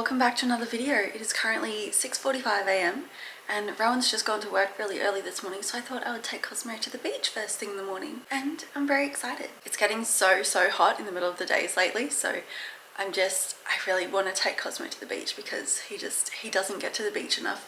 welcome back to another video. It is currently 6:45 a.m. and Rowan's just gone to work really early this morning, so I thought I would take Cosmo to the beach first thing in the morning, and I'm very excited. It's getting so hot in the middle of the days lately, so I really want to take Cosmo to the beach because he doesn't get to the beach enough.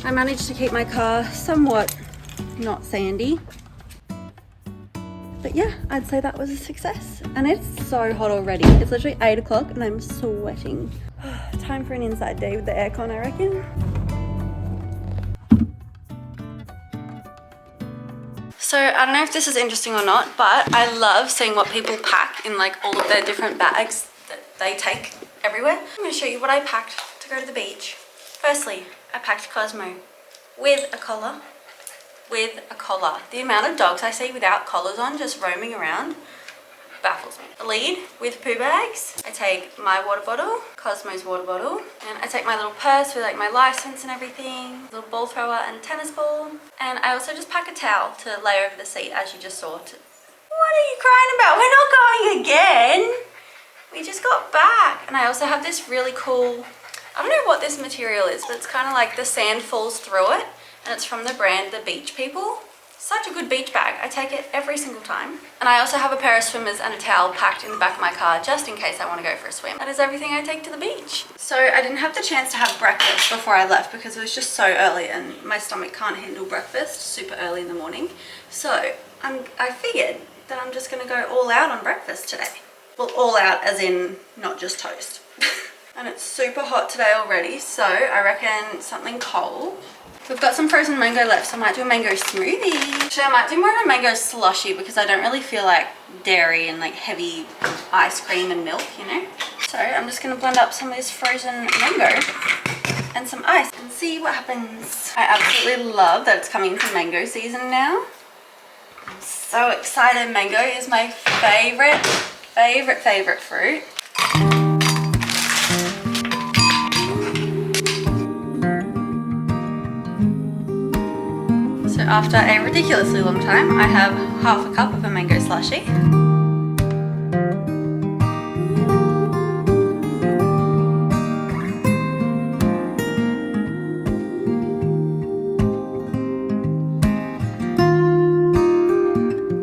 I managed to keep my car somewhat not sandy, but yeah, I'd say that was a success. And it's so hot already. It's literally 8 o'clock and I'm sweating. Time for an inside day with the aircon, I reckon. So I don't know if this is interesting or not, but I love seeing what people pack in like all of their different bags that they take everywhere. I'm going to show you what I packed to go to the beach. Firstly, I packed Cosmo with a collar. The amount of dogs I see without collars on just roaming around baffles me. A lead with poo bags. I take my water bottle, Cosmo's water bottle, and I take my little purse with like my license and everything, little ball thrower and tennis ball, and I also just pack a towel to lay over the seat, as you just saw. What are you crying about? We're not going again. We just got back. And I also have this really cool, I don't know what this material is, but it's kind of like the sand falls through it, and it's from the brand The Beach People. Such a good beach bag. I take it every single time. And I also have a pair of swimmers and a towel packed in the back of my car just in case I want to go for a swim. That is everything I take to the beach. So I didn't have the chance to have breakfast before I left because it was just so early and my stomach can't handle breakfast super early in the morning. So I figured that I'm just going to go all out on breakfast today. Well, all out as in not just toast. And it's super hot today already, so I reckon something cold. We've got some frozen mango left, so I might do a mango smoothie. Actually, I might do more of a mango slushy because I don't really feel like dairy and like heavy ice cream and milk, you know? So I'm just gonna blend up some of this frozen mango and some ice and see what happens. I absolutely love that it's coming to mango season now. I'm so excited. Mango is my favorite fruit. So after a ridiculously long time, I have half a cup of a mango slushie.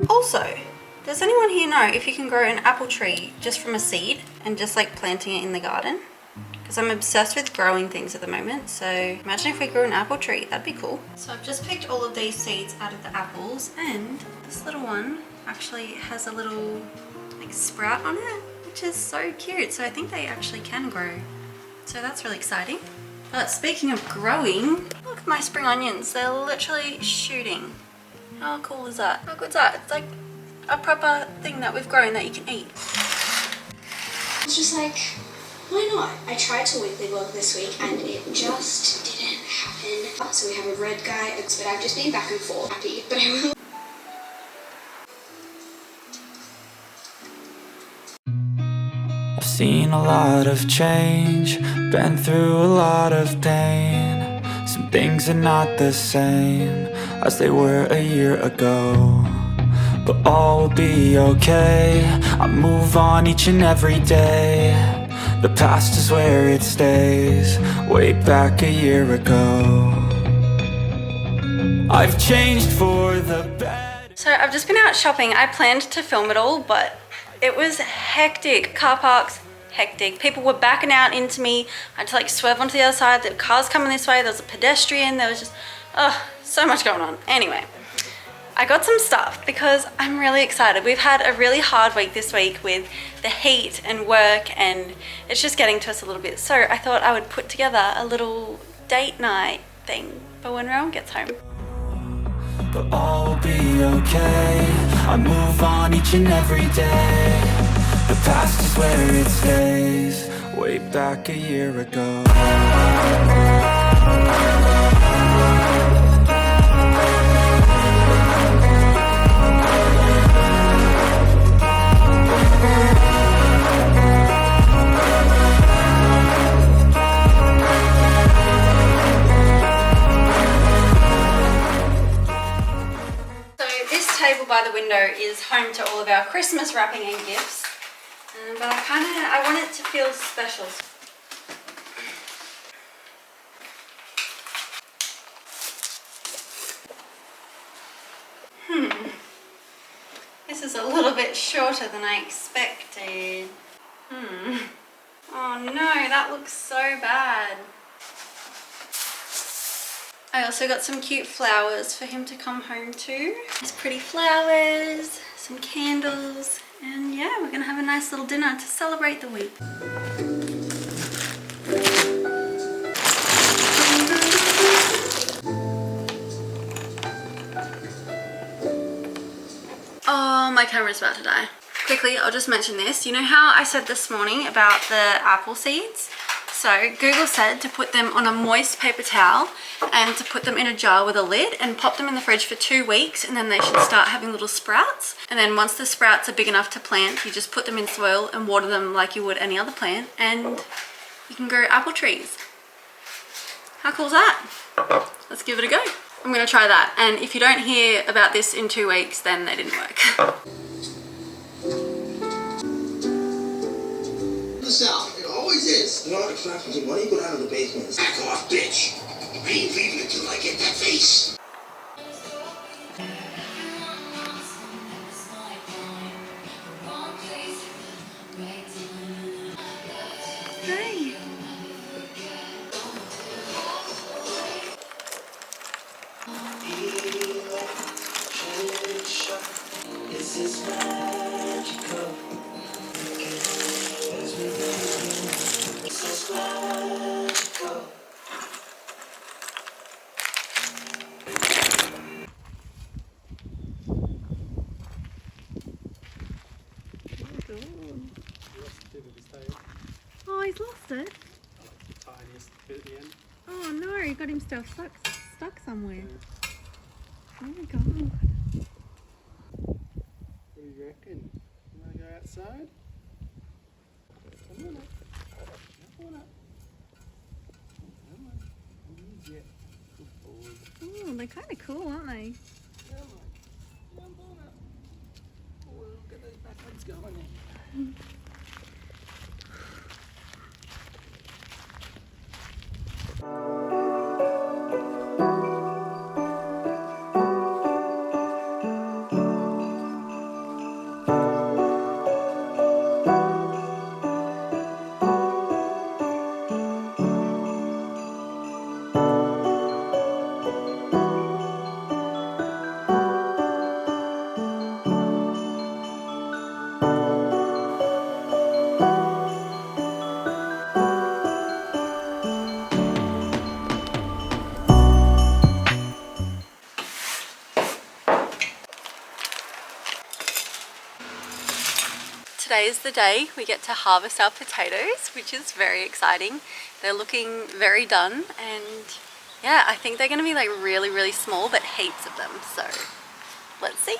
Also, does anyone here know if you can grow an apple tree just from a seed and just like planting it in the garden? Because I'm obsessed with growing things at the moment, so imagine if we grew an apple tree, that'd be cool. So I've just picked all of these seeds out of the apples, and this little one actually has a little like sprout on it, which is so cute. So I think they actually can grow. So that's really exciting. But speaking of growing, look at my spring onions. They're literally shooting. How cool is that? How good is that? It's like a proper thing that we've grown that you can eat. It's just like, why not? I tried to weekly vlog this week and it just didn't happen. So we have a red guy, but I've just been back and forth. Happy, but I will. I've seen a lot of change, been through a lot of pain. Some things are not the same as they were a year ago, but all will be okay. I move on each and every day. The past is where it stays, way back a year ago. I've changed for the better. So I've just been out shopping. I planned to film it all, but it was hectic. Car parks, hectic. People were backing out into me. I had to like swerve onto the other side. The car's coming this way. There was a pedestrian. There was just, oh, so much going on. Anyway, I got some stuff because I'm really excited. We've had a really hard week this week with the heat and work, and it's just getting to us a little bit. So I thought I would put together a little date night thing for when Rowan gets home. But all will be okay. I move on each and every day. The past is where it stays. Way back a year ago. Table by the window is home to all of our Christmas wrapping and gifts, but I want it to feel special. This is a little bit shorter than I expected. Oh no, that looks so bad. I also got some cute flowers for him to come home to. These pretty flowers, some candles, and yeah, we're gonna have a nice little dinner to celebrate the week. Oh, my camera's about to die. Quickly, I'll just mention this. You know how I said this morning about the apple seeds? So Google said to put them on a moist paper towel and to put them in a jar with a lid and pop them in the fridge for 2 weeks, and then they should start having little sprouts. And then once the sprouts are big enough to plant, you just put them in soil and water them like you would any other plant, and you can grow apple trees. How cool is that? Let's give it a go. I'm gonna try that, and if you don't hear about this in 2 weeks, then they didn't work. South. It always is. You know what? Why don't you go down to the basement and back off, bitch? I ain't leaving until I get that face. Hey. This is magical. Oh, he's lost it. Tiniest bit at the end. Oh no, he got himself stuck somewhere. Oh my god. What do you reckon? You want to go outside? Come on up. Come on up. Come on. Yeah. Good boy. Oh, they're kind of cool, aren't they? Come on. Jump on up. Oh, look at those back legs going in. Today is the day we get to harvest our potatoes, which is very exciting. They're looking very done, and yeah, I think they're going to be like really, really small, but heaps of them. So let's see.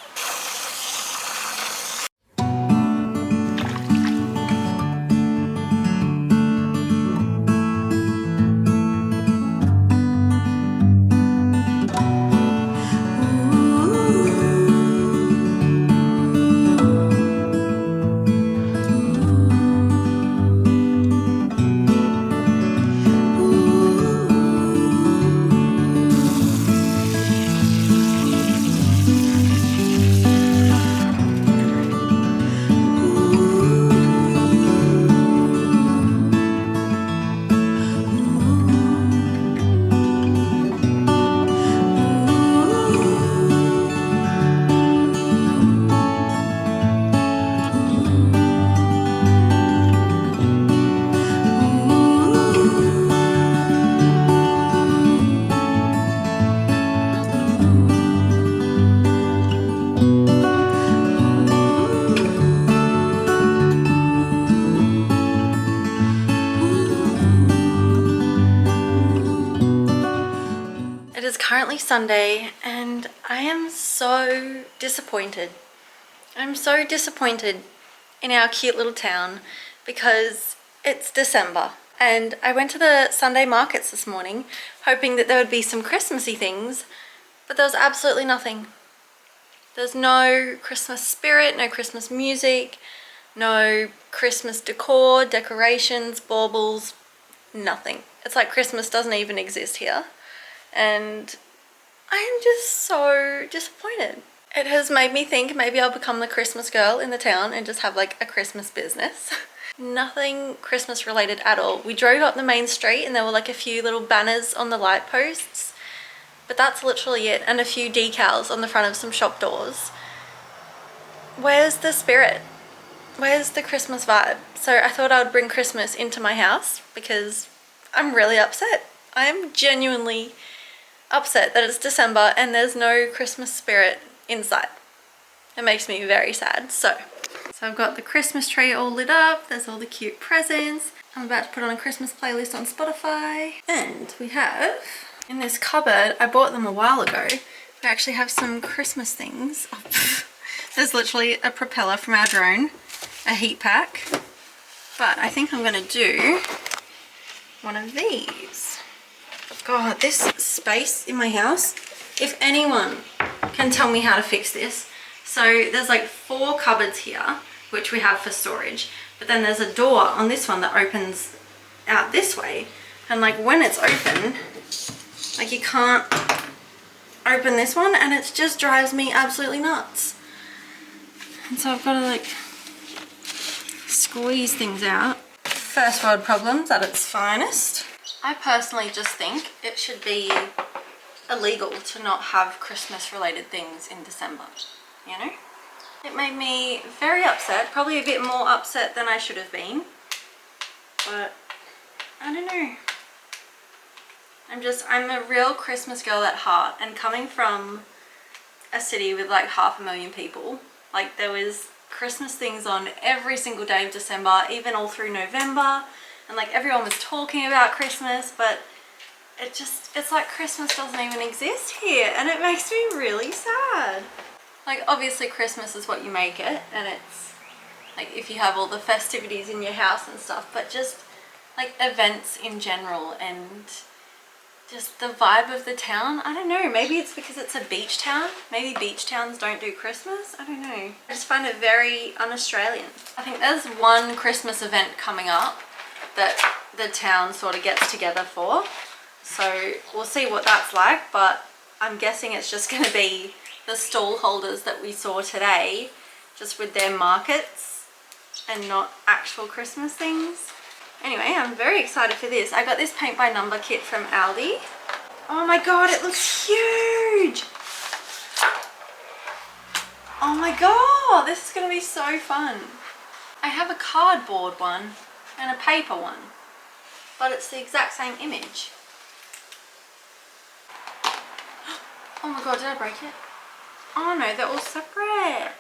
currently Sunday and I am so disappointed. I'm so disappointed in our cute little town because it's December. And I went to the Sunday markets this morning hoping that there would be some Christmassy things, but there was absolutely nothing. There's no Christmas spirit, no Christmas music, no Christmas decor, decorations, baubles, nothing. It's like Christmas doesn't even exist here. And I'm just so disappointed. It has made me think maybe I'll become the Christmas girl in the town and just have like a Christmas business. Nothing Christmas related at all. We drove up the main street and there were like a few little banners on the light posts, but that's literally it, and a few decals on the front of some shop doors. Where's the spirit? Where's the Christmas vibe? So I thought I would bring Christmas into my house because I'm really upset. I'm genuinely upset that it's December and there's no Christmas spirit inside. It makes me very sad. So I've got the Christmas tree all lit up. There's all the cute presents. I'm about to put on a Christmas playlist on Spotify. And we have, in this cupboard, I bought them a while ago. We actually have some Christmas things. Oh, there's literally a propeller from our drone, a heat pack. But I think I'm gonna do one of these. God, this space in my house, if anyone can tell me how to fix this. So there's like 4 cupboards here, which we have for storage, but then there's a door on this one that opens out this way, and like when it's open, like you can't open this one, and it just drives me absolutely nuts. And so I've got to like squeeze things out. First world problems at its finest. I personally just think it should be illegal to not have Christmas related things in December, you know? It made me very upset, probably a bit more upset than I should have been, but I don't know. I'm a real Christmas girl at heart, and coming from a city with like 500,000 people, like there was Christmas things on every single day of December, even all through November. And like everyone was talking about Christmas, but it's like Christmas doesn't even exist here, and it makes me really sad. Like obviously Christmas is what you make it, and it's like if you have all the festivities in your house and stuff, but just like events in general and just the vibe of the town. I don't know, maybe it's because it's a beach town. Maybe beach towns don't do Christmas. I don't know. I just find it very un-Australian. I think there's one Christmas event coming up that the town sort of gets together for. So we'll see what that's like, but I'm guessing it's just going to be the stall holders that we saw today, just with their markets and not actual Christmas things. Anyway, I'm very excited for this. I got this paint by number kit from Aldi. Oh my god, it looks huge! Oh my god, this is going to be so fun. I have a cardboard one and a paper one, but it's the exact same image. Oh my god, did I break it? Oh no, they're all separate.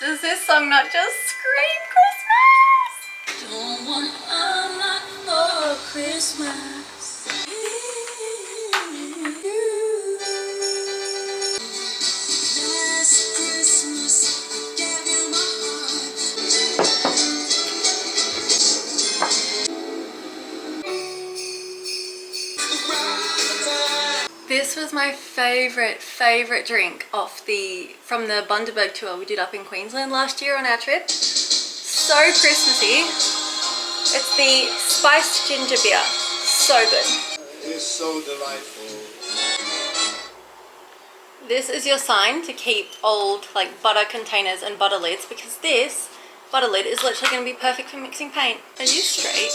Does this song not just scream Christmas? Don't want a lot for Christmas. Last Christmas, gave you my heart. This was my favourite drink from the Bundaberg tour we did up in Queensland last year on our trip. So Christmassy. It's the spiced ginger beer. So good. It's so delightful. This is your sign to keep old like butter containers and butter lids, because this butter lid is literally going to be perfect for mixing paint. Are you straight?